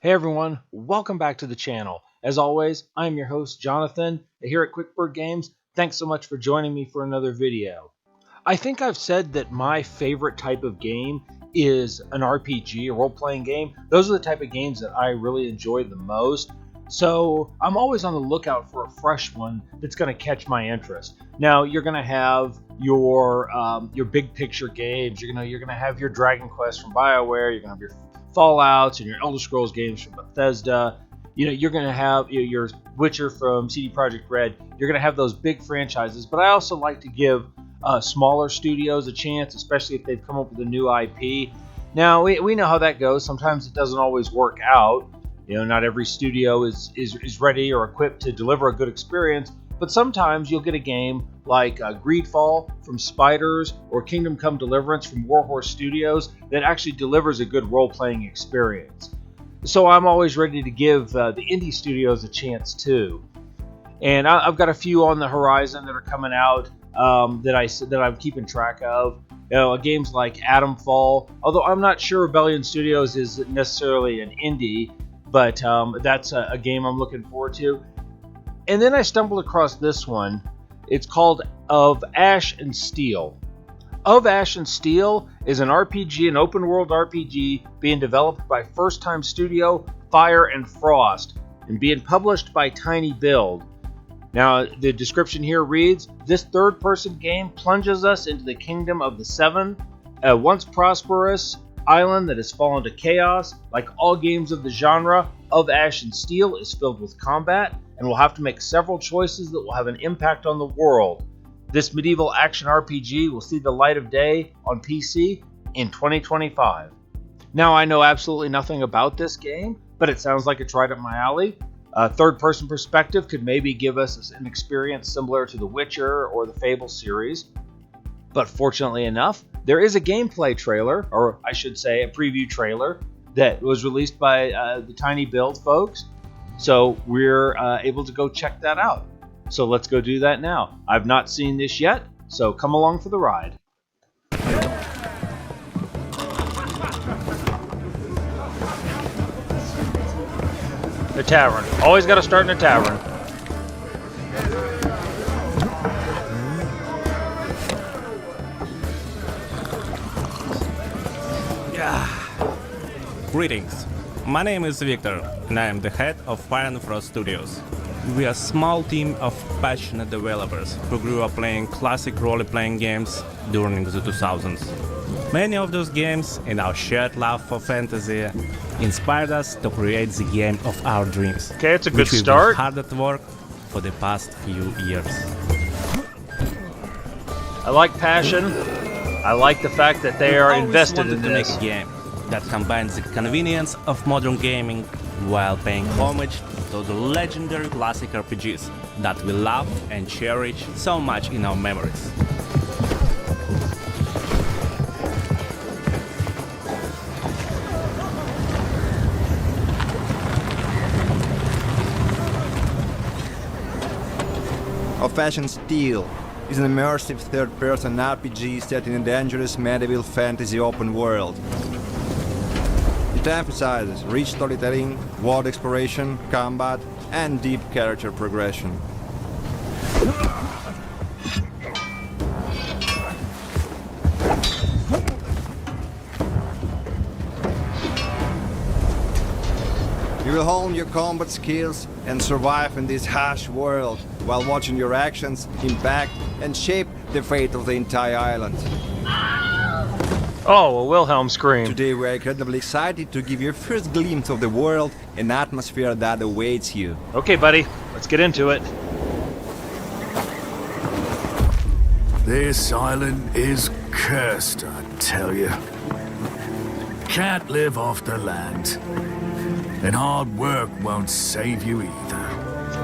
Hey everyone, welcome back to the channel. As always, I'm your host Jonathan here at QuickBird Games. Thanks so much for joining me for another video. I think I've said that my favorite type of game is an RPG, a role-playing game. Those are the type of games that I really enjoy the most. So I'm always on the lookout for a fresh one that's going to catch my interest. Now you're going to have your big picture games. You're going to have your Dragon Quest from BioWare. You're going to have your Fallouts and your Elder Scrolls games from Bethesda. You're going to have your Witcher from CD Projekt Red. You're going to have those big franchises. But I also like to give smaller studios a chance, especially if they've come up with a new IP. Now we know how that goes. Sometimes it doesn't always work out. Not every studio is ready or equipped to deliver a good experience, but sometimes you'll get a game like Greedfall from Spiders or Kingdom Come Deliverance from Warhorse Studios that actually delivers a good role-playing experience. So I'm always ready to give the indie studios a chance too. And I've got a few on the horizon that are coming out that I'm keeping track of. Games like Atomfall, although I'm not sure Rebellion Studios is necessarily an indie, but that's a game I'm looking forward to. And then I stumbled across this one. It's called Of Ash and Steel. Of Ash and Steel is an RPG, an open world RPG being developed by first-time studio Fire and Frost and being published by tinyBuild. Now, the description here reads, this third-person game plunges us into the kingdom of the Seven, a once prosperous island that has fallen to chaos. Like all games of the genre, Of Ash and Steel is filled with combat, and we'll have to make several choices that will have an impact on the world. This medieval action RPG will see the light of day on PC in 2025. Now, I know absolutely nothing about this game, but it sounds like it's right up my alley. A third-person perspective could maybe give us an experience similar to The Witcher or the Fable series. But fortunately enough, there is a gameplay trailer, or I should say a preview trailer, that was released by the tinyBuild folks. So we're able to go check that out. So let's go do that now. I've not seen this yet, so come along for the ride. The tavern. Always got to start in a tavern. Greetings, my name is Victor, and I am the head of Fire and Frost Studios. We are a small team of passionate developers who grew up playing classic role-playing games during the 2000s. Many of those games and our shared love for fantasy inspired us to create the game of our dreams. Okay, it's a good which we've start. been hard at work for the past few years. I like passion. I like the fact that they are invested in to make this. a game that combines the convenience of modern gaming while paying homage to the legendary classic RPGs that we love and cherish so much in our memories. Of Ash and Steel is an immersive third-person RPG set in a dangerous medieval fantasy open world. It emphasizes rich storytelling, world exploration, combat, and deep character progression. You will hone your combat skills and survive in this harsh world while watching your actions impact and shape the fate of the entire island. Oh, a Wilhelm scream. Today we are incredibly excited to give you a first glimpse of the world and atmosphere that awaits you. Okay, buddy, let's get into it. This island is cursed, I tell you. Can't live off the land. And hard work won't save you either.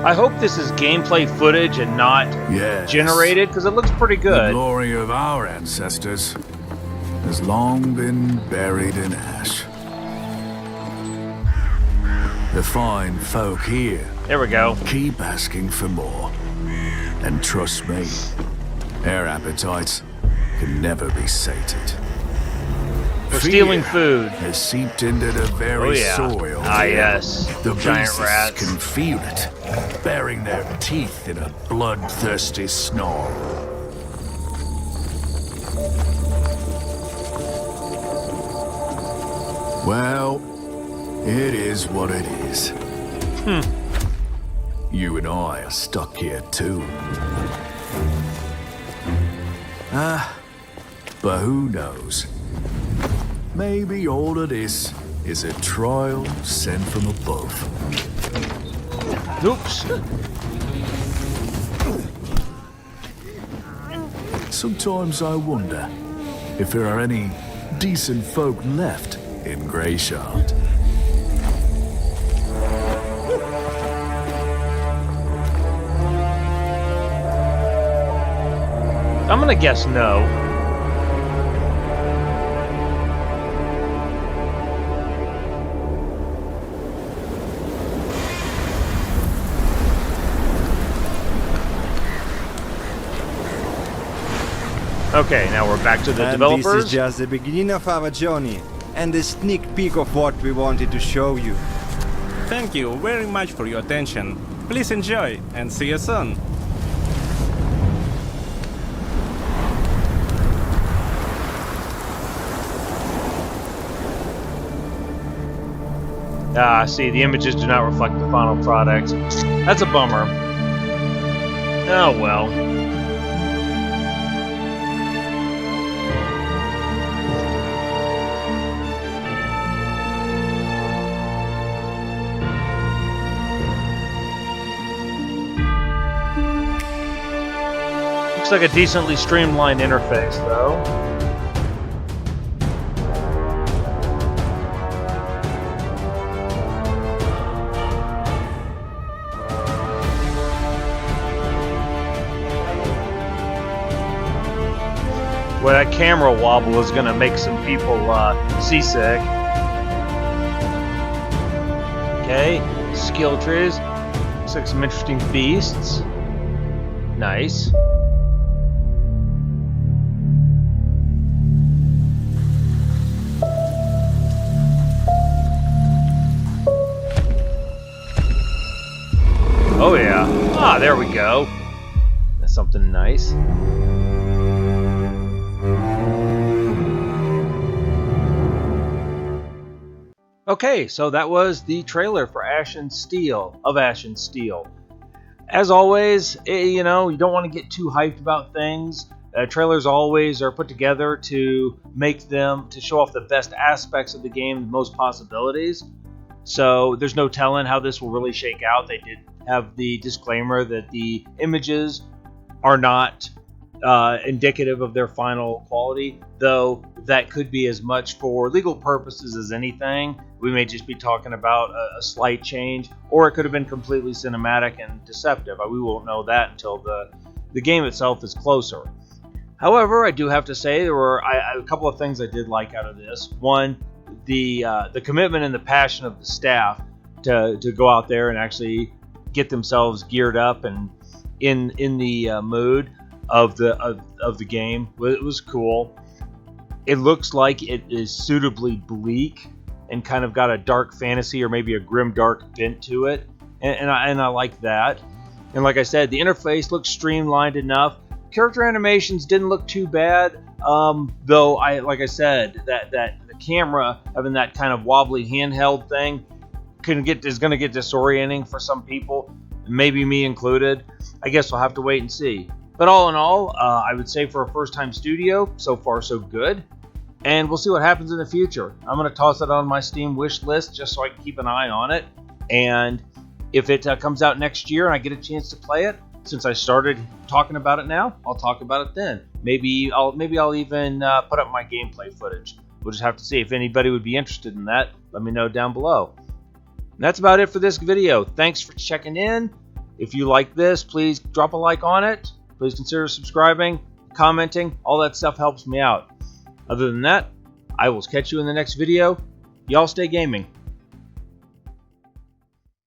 I hope this is gameplay footage and not Yes. generated, because it looks pretty The good. glory of our ancestors has long been buried in ash. The fine folk here There we go. keep asking for more. And trust me, their appetites can never be sated. For stealing Fear food. has seeped into the very Oh, yeah. soil. Ah, here. yes. The Giant beasts rats. can feel it, baring their teeth in a bloodthirsty snarl. Well, it is what it is. You and I are stuck here too. But who knows? Maybe all of this is a trial sent from above. Oops. Sometimes I wonder if there are any decent folk left in Greyshard. I'm gonna guess no. Okay, now we're back to the And developers. this is just the beginning of our journey, and a sneak peek of what we wanted to show you. Thank you very much for your attention. Please enjoy and see you soon. Ah, see, the images do not reflect the final product. That's a bummer. Oh well. Looks like a decently streamlined interface, though. Well, that camera wobble is going to make some people seasick. Okay, skill trees. Looks like some interesting beasts. Nice. Oh yeah. Ah, there we go. That's something nice. Okay, so that was the trailer for Ash and Steel, of Ash and Steel. As always, you know, you don't want to get too hyped about things. Trailers always are put together to make them, to show off the best aspects of the game, the most possibilities. So there's no telling how this will really shake out. They did have the disclaimer that the images are not indicative of their final quality, though that could be as much for legal purposes as anything. We may just be talking about a slight change, or it could have been completely cinematic and deceptive. We won't know that until the game itself is closer. However, I do have to say there were a couple of things I did like out of this. One, the commitment and the passion of the staff to go out there and actually get themselves geared up and in the mood of the game. It was cool. It looks like it is suitably bleak and kind of got a dark fantasy or maybe a grim dark bent to it, and I like that. And like I said, the interface looks streamlined enough. Character animations didn't look too bad, though like I said, that the camera having that kind of wobbly handheld thing is going to get disorienting for some people, maybe me included. I guess we'll have to wait and see. But all in all, I would say for a first-time studio, so far so good. And we'll see what happens in the future. I'm going to toss it on my Steam wish list just so I can keep an eye on it. And if it comes out next year and I get a chance to play it, since I started talking about it now, I'll talk about it then. Maybe I'll even put up my gameplay footage. We'll just have to see. If anybody would be interested in that, let me know down below. And that's about it for this video. Thanks for checking in. If you like this, please drop a like on it. Please consider subscribing, commenting. All that stuff helps me out. Other than that, I will catch you in the next video. Y'all stay gaming.